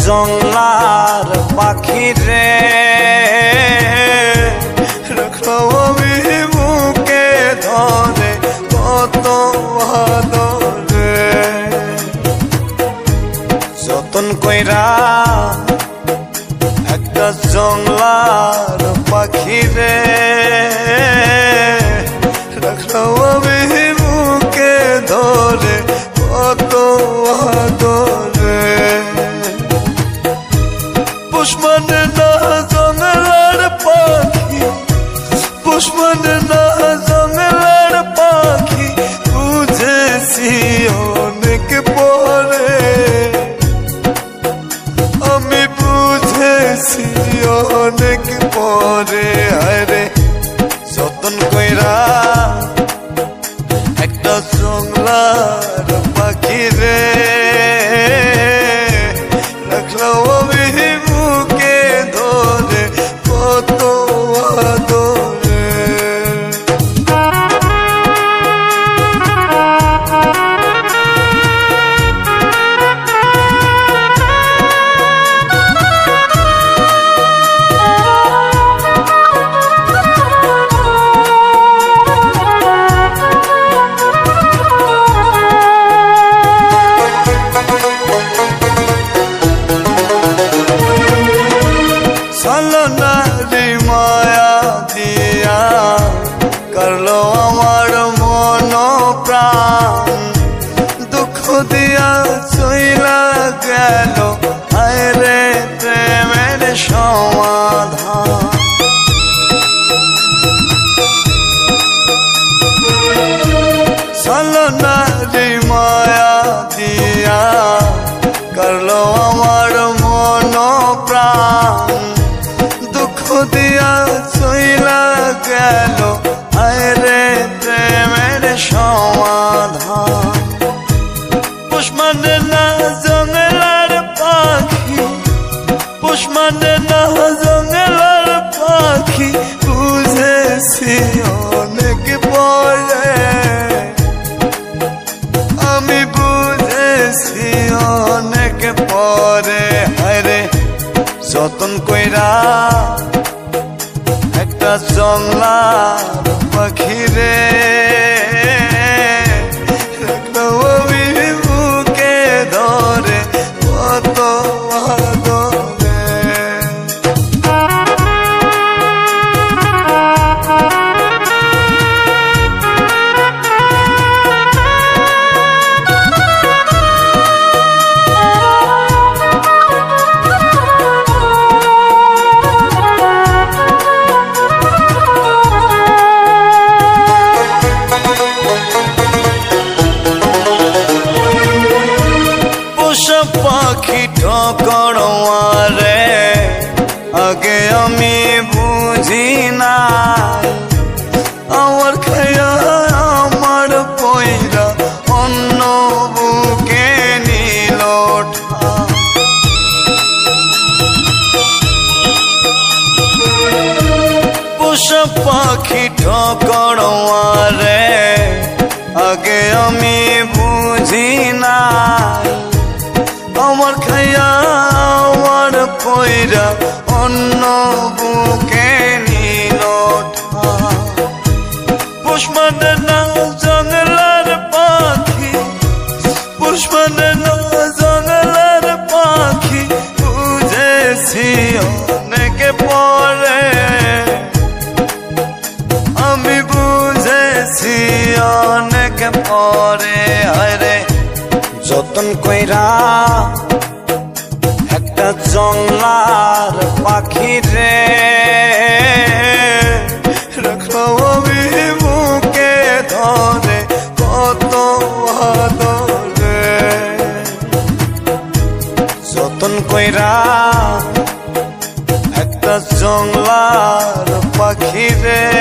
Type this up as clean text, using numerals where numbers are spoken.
জংলার পাখি রে রাখলাম আমি বুকে ধরে কত ভাদরে যতন কইরা একটা জংলার পাখি রে রাখলাম আমি বুকে ধরে কত ভাদরে পুষ্পনে না জংলার পাখি পুষ্পনে না জংলার পাখি বুঝেছি অনেক পরে আমি বুঝেছি অনেক পরে আরে যতন কইরা একটা জংলার পাখি রে রাখলাম আমি বুকে ধরে কত আদরে নারী মায়া দিয়া করলো আমার মন প্রাণ দুঃখ দিয়া চইলা গেল আরে প্রেমের সমাধান চলো নারী মায়া দিয়া করলো আমার মন প্রাণ দুঃখ দিয়া চইলা গেল আরে প্রেমের সমাধান পুষ্পনে না জংলার পাখি পুষ্পনে না জংলার পাখি বুঝেছি অনেক পরে আমি বুঝেছি অনেক পরে হায়রে যতন কইরা একটা জংলার পাখি রে রাখলাম আমি বুকে ধরে কত আদরে পাখি ঠকড়ে আগে আমি বুঝি না আমার খায়া আমার পয়রা অন্য বুকে নিল পোষা পাখি ঠকড়ে আগে আমি বুঝি না আমার খায়া আমার পয়রা অন্য বুকে নিল পুষ্পনে না জংলার পাখি পুষ্পনে না জংলার পাখি বুঝেছি অনেক পরে আমি বুঝেছি অনেক পরে আরে যতন কইরা একটা জংলার পাখি রে রাখলাম আমি বুকে ধরে কত আদরে যতন কইরা একটা জংলার পাখি রে